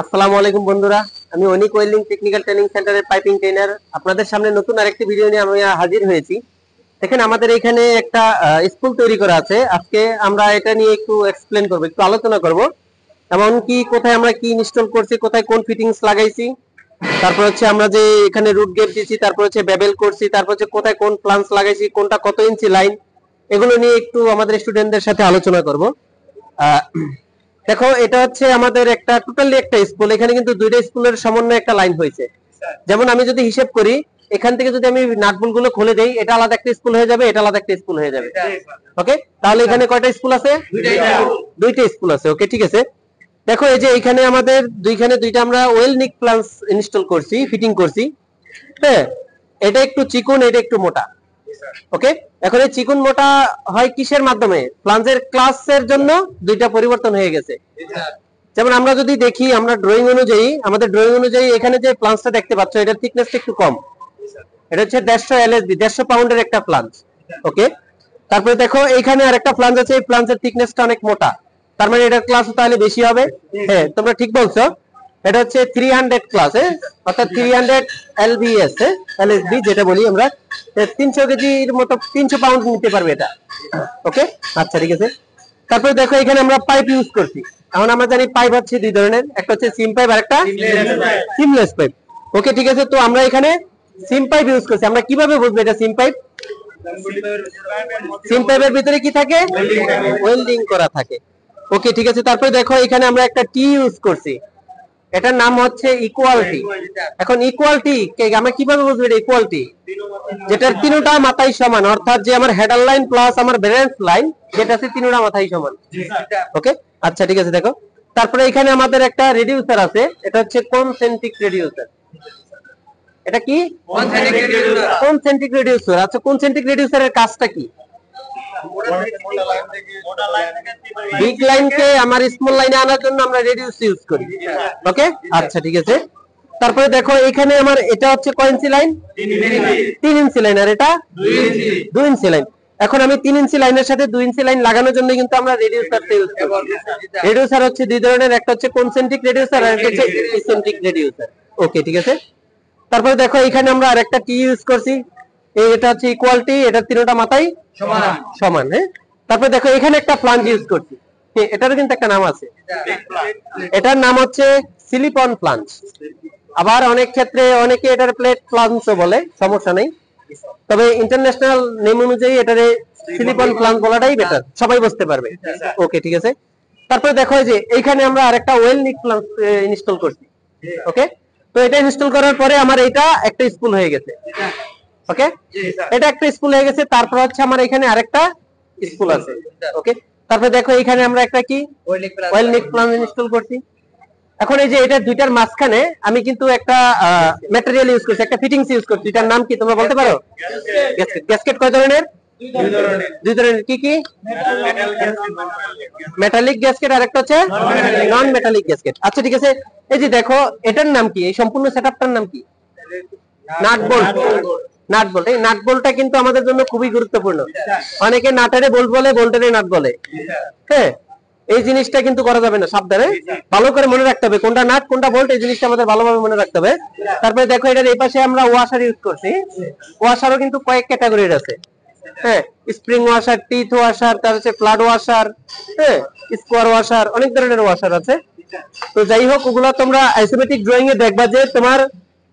আসসালামু আলাইকুম বন্ধুরা, আমি অনিক ওয়েল্ডিং টেকনিক্যাল ট্রেনিং সেন্টারের পাইপিং ট্রেনার আপনাদের সামনে নতুন আরেকটি ভিডিও নিয়ে আমি হাজির হয়েছি। দেখেন আমাদের এখানে একটা স্কুল তৈরি করা আছে। আজকে আমরা এটা নিয়ে একটু এক্সপ্লেন করব, একটু আলোচনা করব। এমন কি কোথায় আমরা কি ইনস্টল করছি, কোথায় কোন ফিটিংস লাগাইছি, তারপর হচ্ছে আমরা যে এখানে রুট গেট দিয়েছি, তারপর হচ্ছে বেবেল করছি, তারপর হচ্ছে কোথায় কোন প্লান্স লাগাইছি, কোনটা কত ইঞ্চি লাইন, এগুলো নিয়ে একটু আমাদের স্টুডেন্টদের সাথে আলোচনা করব। দেখো এটা হচ্ছে আমাদের একটা টোটালি একটা স্কুল। এখানে কিন্তু দুইটা স্কুলের সমন্বয়ে একটা লাইন হয়েছে। যেমন আমি যদি হিসেব করি, এখান থেকে যদি আমি নাটবুল গুলো খুলে দেই, এটা আলাদা একটা স্কুল হয়ে যাবে, এটা আলাদা একটা স্কুল হয়ে যাবে। ওকে, তাহলে এখানে কয়টা স্কুল আছে? দুইটা স্কুল আছে। ওকে, ঠিক আছে। দেখো এই যে এখানে আমাদের দুইটা আমরা ওয়েলনিক প্লান্স ইনস্টল করছি, ফিটিং করছি। হ্যাঁ, এটা একটু চিকন, এটা একটু মোটা। ওকে, এখন এই চিকন মোটা হয় কিসের মাধ্যমে? প্লান্সের ক্লাসের জন্য দুইটা পরিবর্তন হয়ে গেছে। যেমন আমরা যদি দেখি, আমরা ড্রয়িং অনুযায়ী এখানে যে প্লান্সটা দেখতে পাচ্ছ, এটার থিকনেসটা একটু কম। এটা হচ্ছে 150 এলএসবি, 150 পাউন্ডের একটা প্লান্স। ওকে, তারপরে দেখো এখানে আরেকটা প্লান্স আছে, এই প্লান্সের থিকনেসটা অনেক মোটা, তার মানে এটার ক্লাস তাহলে বেশি হবে। হ্যাঁ, তোমরা ঠিক বলছো। এটা হচ্ছে 300 ক্লাস, অর্থাৎ 300 এলবিএস, এলএসবি যেটা বলি আমরা। 300 কেজির মতো, 300 পাউন্ড নিতে পারবে এটা। ওকে, আচ্ছা ঠিক আছে। তারপরে দেখো এখানে আমরা পাইপ ইউজ করছি। এখন আমরা জানি পাইপ হচ্ছে দুই ধরনের, একটা হচ্ছে সিম পাইপ আর একটা সিমলেস পাইপ। ওকে, ঠিক আছে। তো আমরা এখানে সিম পাইপ ইউজ করছি। আমরা কিভাবে বুঝবো এটা সিম পাইপ? সিম পাইপের ভিতরে কি থাকে? ওয়েল্ডিং করা থাকে। ওকে, ঠিক আছে। তারপরে দেখো এখানে আমরা একটা টি ইউজ করছি, এটার নাম হচ্ছে ইকুয়ালিটি। এখন ইকুয়ালিটি আমরা কিভাবে বুঝবো এটা ইকুয়ালিটি? যেটার তিনটা মাথাই সমান, অর্থাৎ যে আমার হেডার লাইন প্লাস আমার ব্যালেন্স লাইন, যেটা আছে তিনটা মাথাই সমান। ওকে, আচ্ছা ঠিক আছে। দেখো তারপরে এখানে আমাদের একটা রিডিউসার আছে, এটা হচ্ছে কনসেন্ট্রিক রিডিউসার। এটা কি? Concentric reducer. আচ্ছা, কনসেন্ট্রিক রিডিউসারের কাজটা কি? বিগ লাইনকে আমার স্মল লাইনে আনার জন্য আমরা রেডিউস ইউজ করি। ওকে, আচ্ছা ঠিক আছে। তারপরে দেখো এখানে আমার এটা হচ্ছে কয় ইঞ্চি লাইন? 3 ইঞ্চি লাইন, আর এটা 2 ইঞ্চি লাইন। এখন আমি 3 ইঞ্চি লাইনের সাথে 2 ইঞ্চি লাইন লাগানোর জন্য কিন্তু আমরা রেডিউসার ইউজ করি। রেডিউসার হচ্ছে দুই ধরনের, একটা হচ্ছে কনসেন্ট্রিক রেডিউসার আর একটা হচ্ছে ইসেন্ট্রিক রেডিউসার। ওকে, ঠিক আছে। তারপরে দেখো এখানে আমরা আরেকটা টি ইউজ করছি, এটা হচ্ছে ইকুয়ালিটি, এটা তিনটা মাথাই সমান। হ্যাঁ, তারপরে দেখো এখানে একটা ফ্লাঞ্জ ইউজ করছি, এটারও কিন্তু একটা নাম আছে, এটার নাম হচ্ছে সিলিকন ফ্লাঞ্জ। আবার অনেক ক্ষেত্রে অনেকে এটার প্লেট ফ্লাঞ্জও বলে, সমস্যা নেই। তবে ইন্টারন্যাশনাল নেম অনুযায়ী এটারে সিলিকন ফ্লাঞ্জ বলাটাই বেটার, সবাই বুঝতে পারবে। ওকে, ঠিক আছে। তারপরে দেখো যে এইখানে আমরা আরেকটা ওয়েলনিক ফ্লাঞ্জ ইনস্টল করছি। ওকে, তো এটা ইনস্টল করার পরে আমার এটা একটা স্কুল হয়ে গেছে। ওকে, এটা একটা স্কুল হয়ে গেছে। তারপর হচ্ছে আমার এখানে আরেকটা স্কুল আছে। ওকে, তারপর দেখো এখানে আমরা একটা কি ওয়েলনিক প্লান ইনস্টল করছি। এখন এই যে এটা দুইটার মাঝখানে আমি কিন্তু একটা ম্যাটেরিয়াল ইউজ করছি, একটা ফিটিংস ইউজ করছি। এটার নাম কি তোমরা বলতে পারো? গ্যাসকেট। গ্যাসকেট কয় ধরনের? দুই ধরনের। কি কি? মেটালিক গ্যাসকেট আর একটা হচ্ছে নন মেটালিক গ্যাসকেট। আচ্ছা ঠিক আছে। এই যে দেখো এটার নাম কি? এই সম্পূর্ণ সেটআপটার নাম কি? Nut bolt. Nut bolt. এই নাট বোল্টটা কিন্তু আমাদের জন্য খুবই গুরুত্বপূর্ণ। অনেকে নাটারে বোল্ট বলে, বোল্টারে নাট বলে। হ্যাঁ, এই জিনিসটা কিন্তু করা যাবে না, সাবধানে ভালো করে মনে রাখতে হবে কোনটা নাট কোনটা বোল্ট, এই জিনিসটা আমাদের ভালোভাবে মনে রাখতে হবে। তারপরে দেখো এটার এই পাশে আমরা ওয়াশার ইউজ করছি। ওয়াশারও কিন্তু কয়েক ক্যাটাগরির আছে। হ্যাঁ, স্প্রিং ওয়াশার, টিথ ওয়াশার, তার হচ্ছে ফ্লাড ওয়াশার, হ্যাঁ, স্কোয়ার ওয়াশার, অনেক ধরনের ওয়াশার আছে। তো যাই হোক, ওগুলো তোমরা আইসোমেট্রিক ড্রয়িং এ দেখবা যে তোমার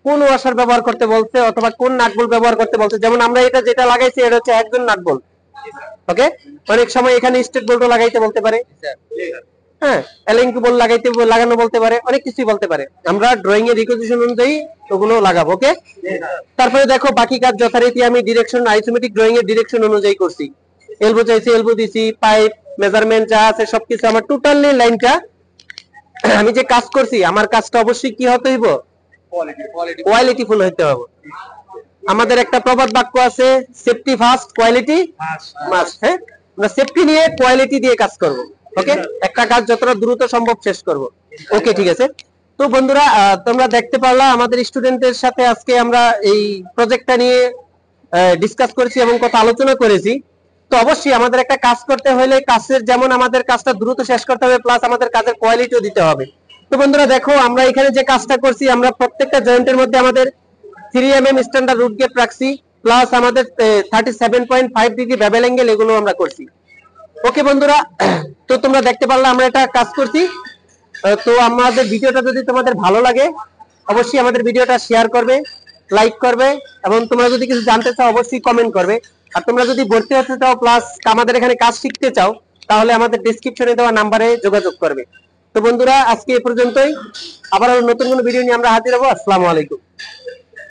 কোন ওয়াশার ব্যবহার করতে বলছে অথবা কোন নাট বোল্ট ব্যবহার করতে বলছে। যেমন আমরা এটা যেটা লাগাইছি, এটা হচ্ছে একজন নাট বোল্ট। ওকে, অনেক সময় এখানে স্টেট বোল্টও লাগাইতে বলতে পারে, হ্যাঁ, এলিঙ্ক বোল্ট লাগানো বলতে পারে, অনেক কিছুই বলতে পারে। আমরা ড্রয়িং এর রিকোয়েশন অনুযায়ী ওগুলো লাগাবো। ওকে, তারপরে দেখো বাকি কাজ যথারীতি আমি ডিরেকশন, আইসোমেট্রিক ড্রয়িং এর ডিরেকশন অনুযায়ী করছি। এলবো চাইছি, এলবো দিছি, পাইপ মেজারমেন্ট যা আছে সবকিছু আমার টোটালি লাইনটা আমি যে কাজ করছি, আমার কাজটা অবশ্যই কি হতে হইব? কোয়ালিটি ফুল হইতে হবে। আমাদের একটা প্রবাদ বাক্য আছে, সেফটি ফার্স্ট, কোয়ালিটি মাস্ট। হ্যাঁ, আমরা সেফটি নিয়ে কোয়ালিটি দিয়ে কাজ করব। ওকে, একটা কাজ যতটা দ্রুত সম্ভব শেষ করব। ওকে, ঠিক আছে। তো বন্ধুরা, তোমরা দেখতে পারলা আমাদের স্টুডেন্টদের সাথে আজকে আমরা এই প্রজেক্টটা নিয়ে ডিসকাস করেছি এবং কথা আলোচনা করেছি। তো অবশ্যই আমাদের একটা কাজ করতে হলে কাজের যেমন আমাদের কাজটা দ্রুত শেষ করতে হবে, প্লাস আমাদের কাজের কোয়ালিটিও দিতে হবে। তো বন্ধুরা দেখো আমরা এখানে যে কাজটা করছি, আমরা প্রত্যেকটা জয়েন্টের মধ্যে আমাদের 3 mm স্ট্যান্ডার্ড রুট গেট রাখছি, প্লাস আমাদের 37.5 ডিগ্রি বেবেল অ্যাঙ্গেল, এগুলো আমরা করছি। ওকে বন্ধুরা, তো তোমরা দেখতে পারলে আমরা এটা কাজ করছি। তো আমাদের ভিডিওটা যদি তোমাদের ভালো লাগে অবশ্যই আমাদের ভিডিওটা শেয়ার করবে, লাইক করবে, এবং তোমরা যদি কিছু জানতে চাও অবশ্যই কমেন্ট করবে। আর তোমরা যদি ভর্তি হতে চাও প্লাস আমাদের এখানে কাজ শিখতে চাও তাহলে আমাদের ডেসক্রিপশনে দেওয়া নাম্বারে যোগাযোগ করবে। তো বন্ধুরা আজকে এই পর্যন্তই, আবার নতুন কোনো ভিডিও নিয়ে আমরা হাজির হবো। আসসালামু আলাইকুম।